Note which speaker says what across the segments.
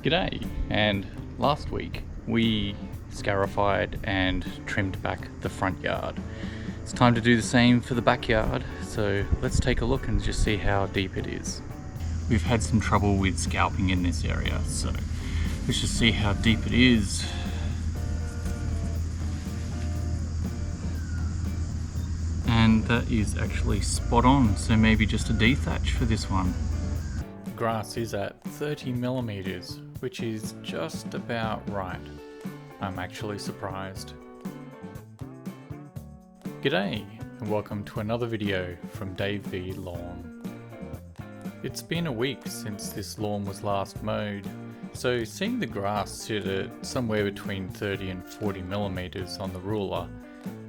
Speaker 1: G'day, and last week we scarified and trimmed back the front yard. It's time to do the same for the backyard, so let's take a look and just see how deep it is. We've had some trouble with scalping in this area, so let's just see how deep it is. And that is actually spot on, so maybe just a dethatch for this one. The grass is at 30 millimeters, which is just about right. I'm actually surprised. G'day, and welcome to another video from Dave V Lawn. It's been a week since this lawn was last mowed, so seeing the grass sit at somewhere between 30 and 40 millimeters on the ruler,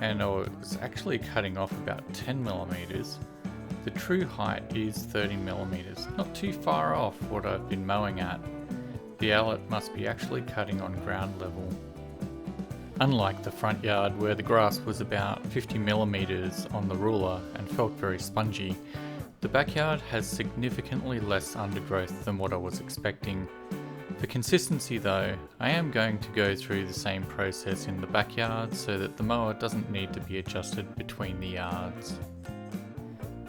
Speaker 1: and I was actually cutting off about 10 millimeters, the true height is 30 millimeters, not too far off what I've been mowing at. The Allett must be actually cutting on ground level. Unlike the front yard where the grass was about 50 millimeters on the ruler and felt very spongy, the backyard has significantly less undergrowth than what I was expecting. For consistency though, I am going to go through the same process in the backyard so that the mower doesn't need to be adjusted between the yards.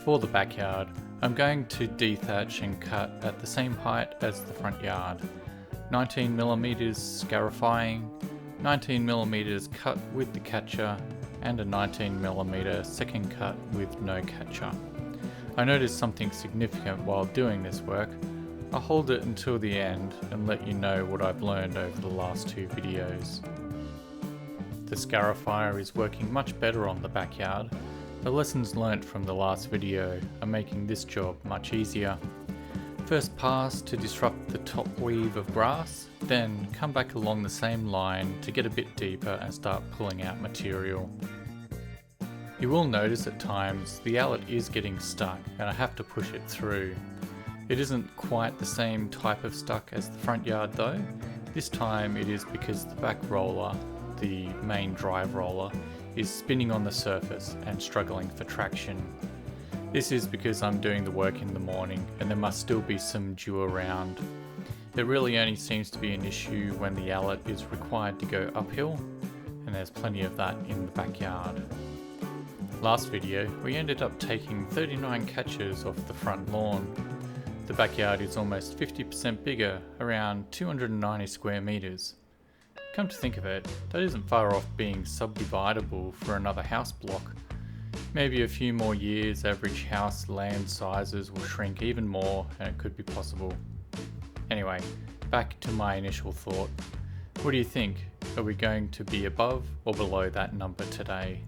Speaker 1: For the backyard, I'm going to dethatch and cut at the same height as the front yard. 19mm scarifying, 19mm cut with the catcher, and a 19mm second cut with no catcher. I noticed something significant while doing this work. I'll hold it until the end and let you know what I've learned over the last two videos. The scarifier is working much better on the backyard. The lessons learnt from the last video are making this job much easier. First pass to disrupt the top weave of grass, then come back along the same line to get a bit deeper and start pulling out material. You will notice at times the Allett is getting stuck and I have to push it through. It isn't quite the same type of stuck as the front yard though. This time it is because the back roller, the main drive roller, is spinning on the surface and struggling for traction. This is because I'm doing the work in the morning and there must still be some dew around. It really only seems to be an issue when the Allett is required to go uphill, and there's plenty of that in the backyard. Last video we ended up taking 39 catches off the front lawn. The backyard is almost 50% bigger, around 290 square meters. Come to think of it, that isn't far off being subdividable for another house block. Maybe a few more years, average house land sizes will shrink even more and it could be possible. Anyway, back to my initial thought. What do you think? Are we going to be above or below that number today?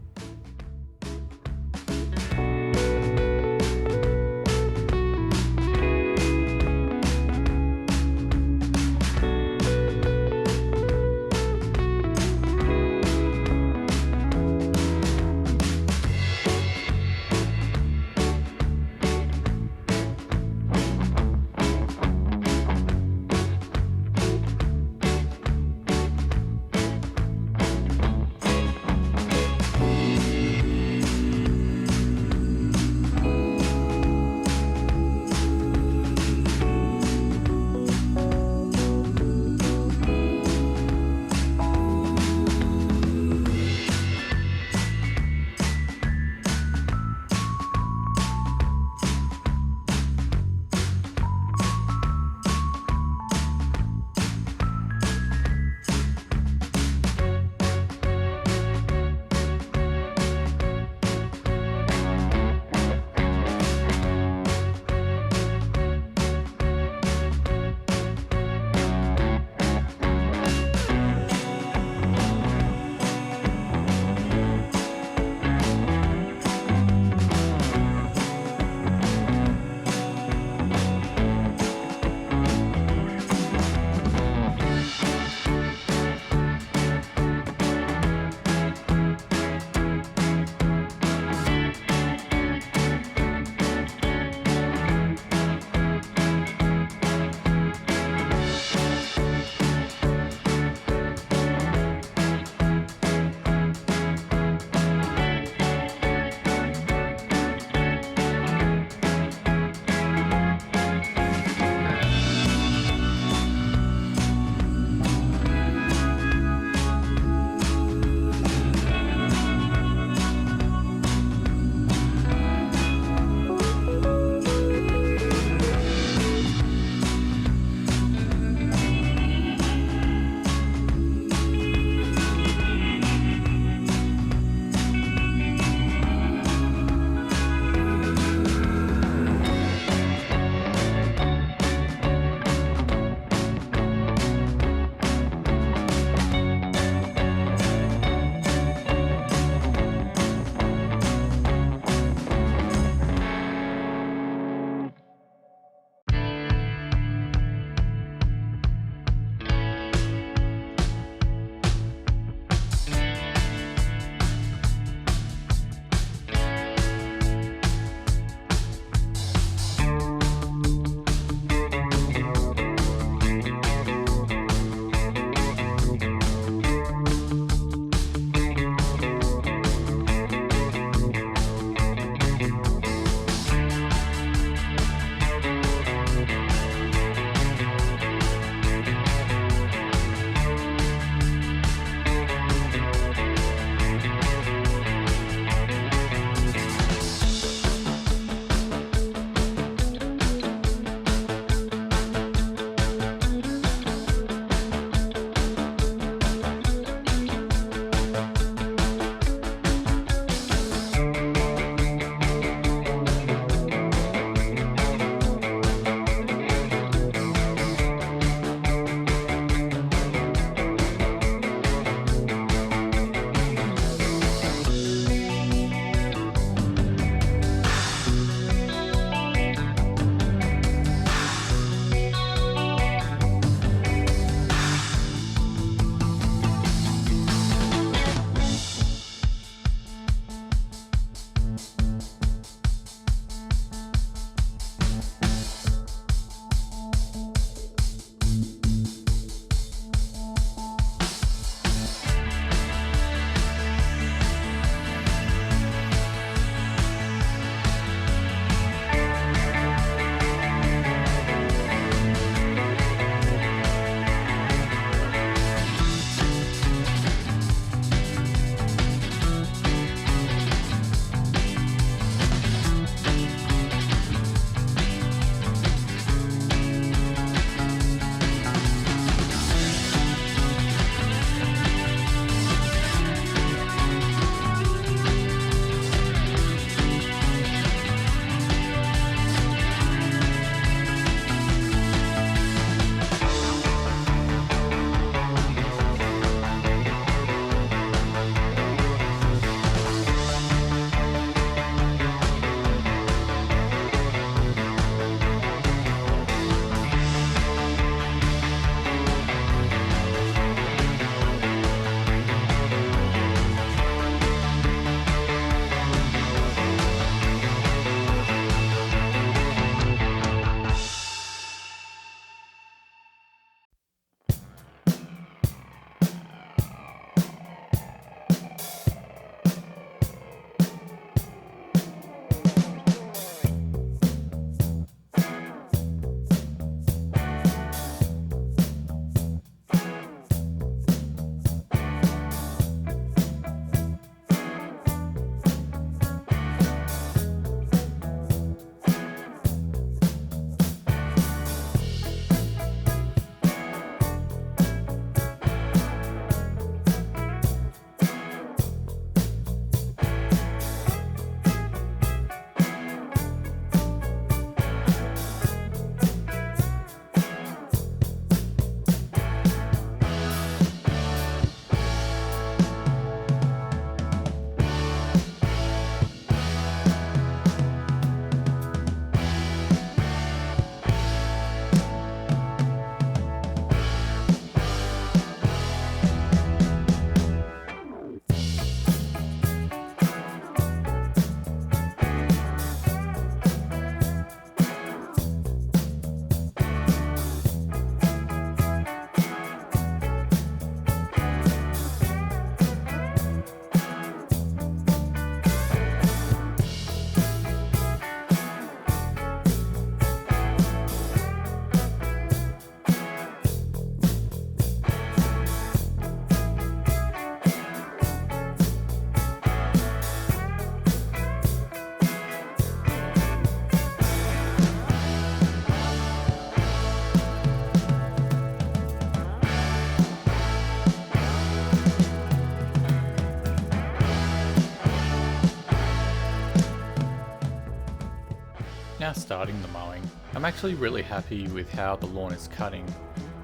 Speaker 1: starting the mowing. I'm actually really happy with how the lawn is cutting.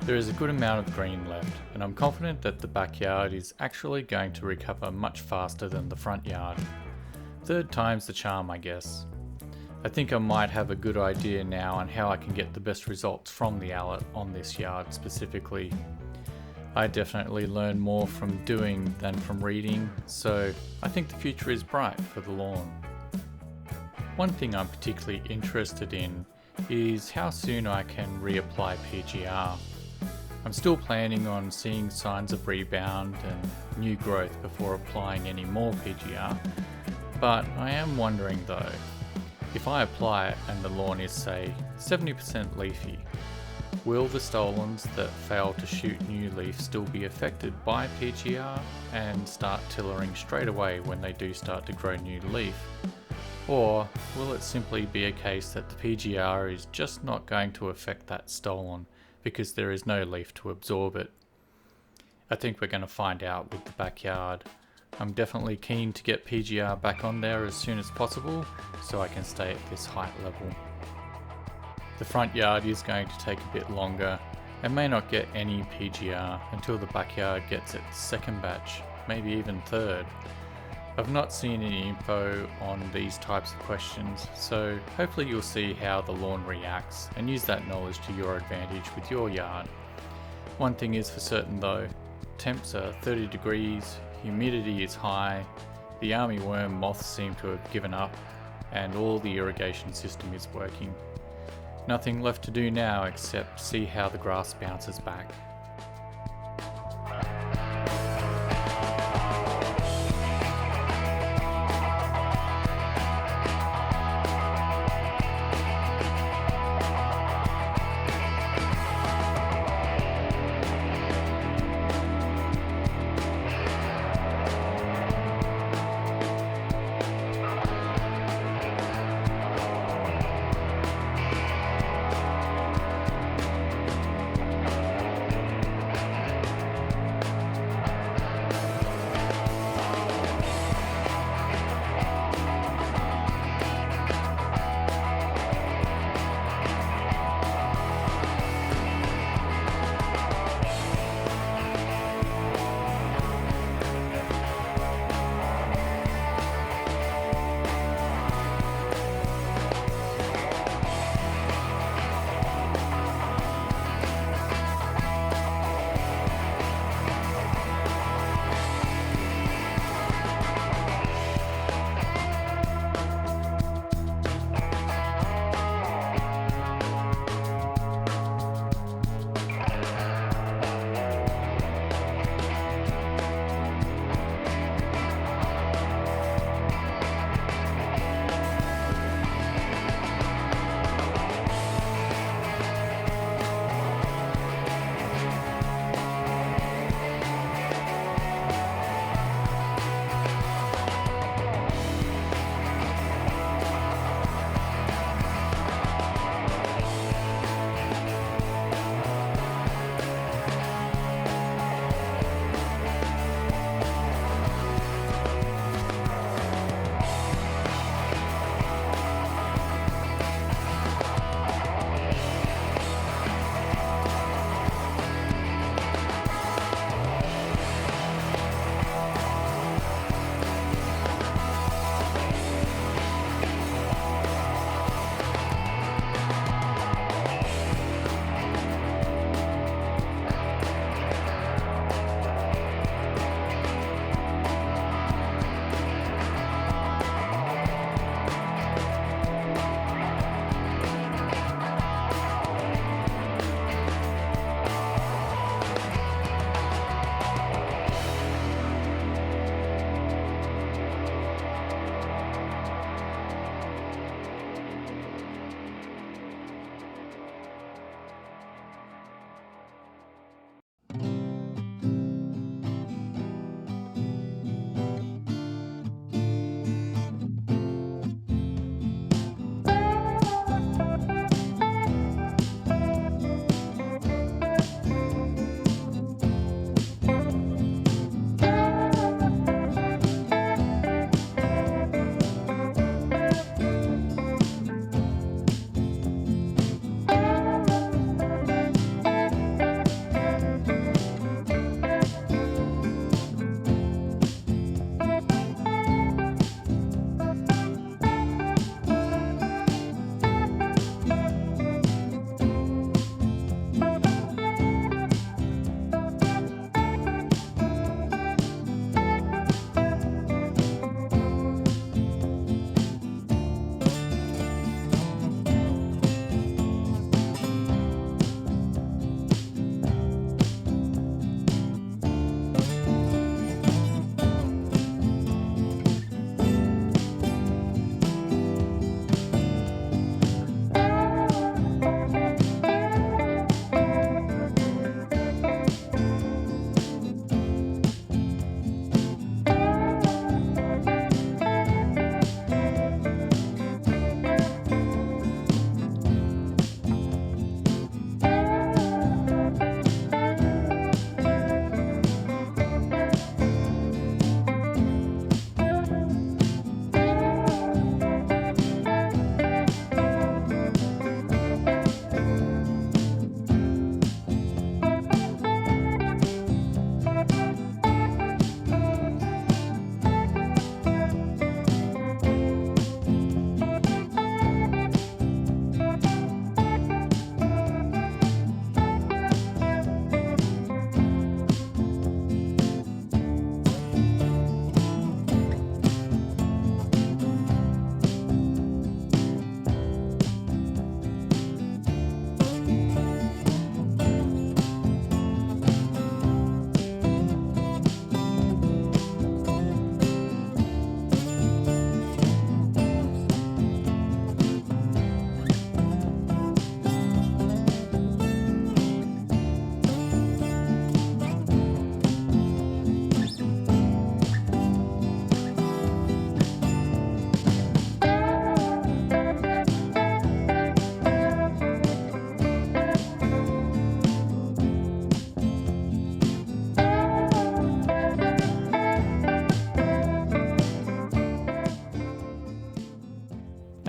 Speaker 1: There is a good amount of green left, and I'm confident that the backyard is actually going to recover much faster than the front yard. Third time's the charm, I guess. I think I might have a good idea now on how I can get the best results from the Allett on this yard specifically. I definitely learn more from doing than from reading, so I think the future is bright for the lawn. One thing I'm particularly interested in is how soon I can reapply PGR. I'm still planning on seeing signs of rebound and new growth before applying any more PGR, but I am wondering though, if I apply it and the lawn is say 70% leafy, will the stolons that fail to shoot new leaf still be affected by PGR and start tillering straight away when they do start to grow new leaf? Or will it simply be a case that the PGR is just not going to affect that stolon because there is no leaf to absorb it? I think we're going to find out with the backyard. I'm definitely keen to get PGR back on there as soon as possible so I can stay at this height level. The front yard is going to take a bit longer and may not get any PGR until the backyard gets its second batch, maybe even third. I've not seen any info on these types of questions, so hopefully you'll see how the lawn reacts and use that knowledge to your advantage with your yard. One thing is for certain though, temps are 30 degrees, humidity is high, the armyworm moths seem to have given up, and all the irrigation system is working. Nothing left to do now except see how the grass bounces back.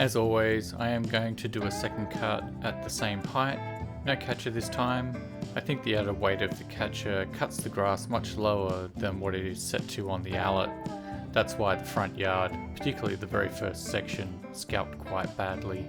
Speaker 1: As always, I am going to do a second cut at the same height. No catcher this time. I think the added weight of the catcher cuts the grass much lower than what it is set to on the Allett. That's why the front yard, particularly the very first section, scalped quite badly.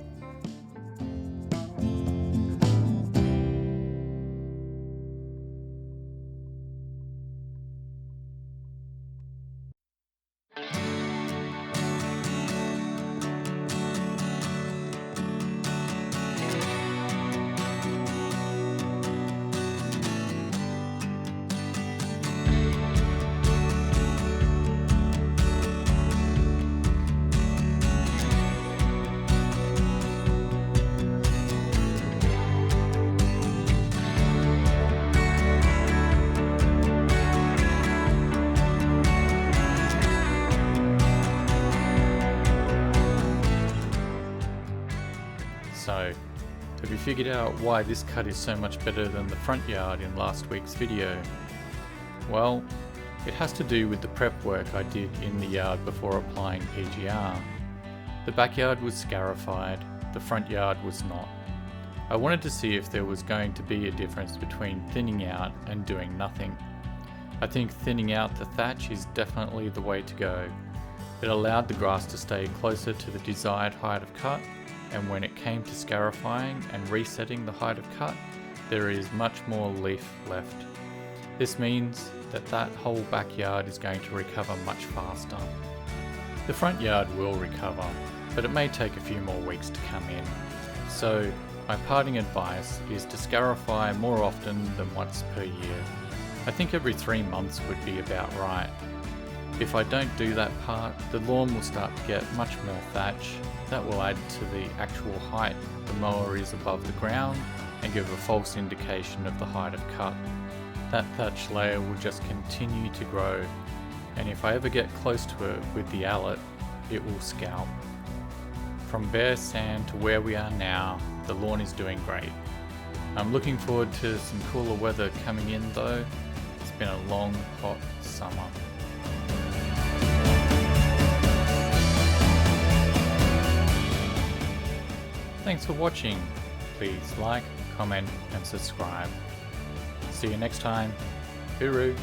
Speaker 1: So, have you figured out why this cut is so much better than the front yard in last week's video? Well, it has to do with the prep work I did in the yard before applying PGR. The backyard was scarified, the front yard was not. I wanted to see if there was going to be a difference between thinning out and doing nothing. I think thinning out the thatch is definitely the way to go. It allowed the grass to stay closer to the desired height of cut, and when it came to scarifying and resetting the height of cut, there is much more leaf left. This means that that whole backyard is going to recover much faster. The front yard will recover, but it may take a few more weeks to come in. So my parting advice is to scarify more often than once per year. I think every 3 months would be about right. If I don't do that part, the lawn will start to get much more thatch. That will add to the actual height the mower is above the ground and give a false indication of the height of cut. That thatch layer will just continue to grow, and if I ever get close to it with the Allett, it will scalp. From bare sand to where we are now, the lawn is doing great. I'm looking forward to some cooler weather coming in though. It's been a long, hot summer. Thanks for watching. Please like, comment and subscribe. See you next time. Hooroo!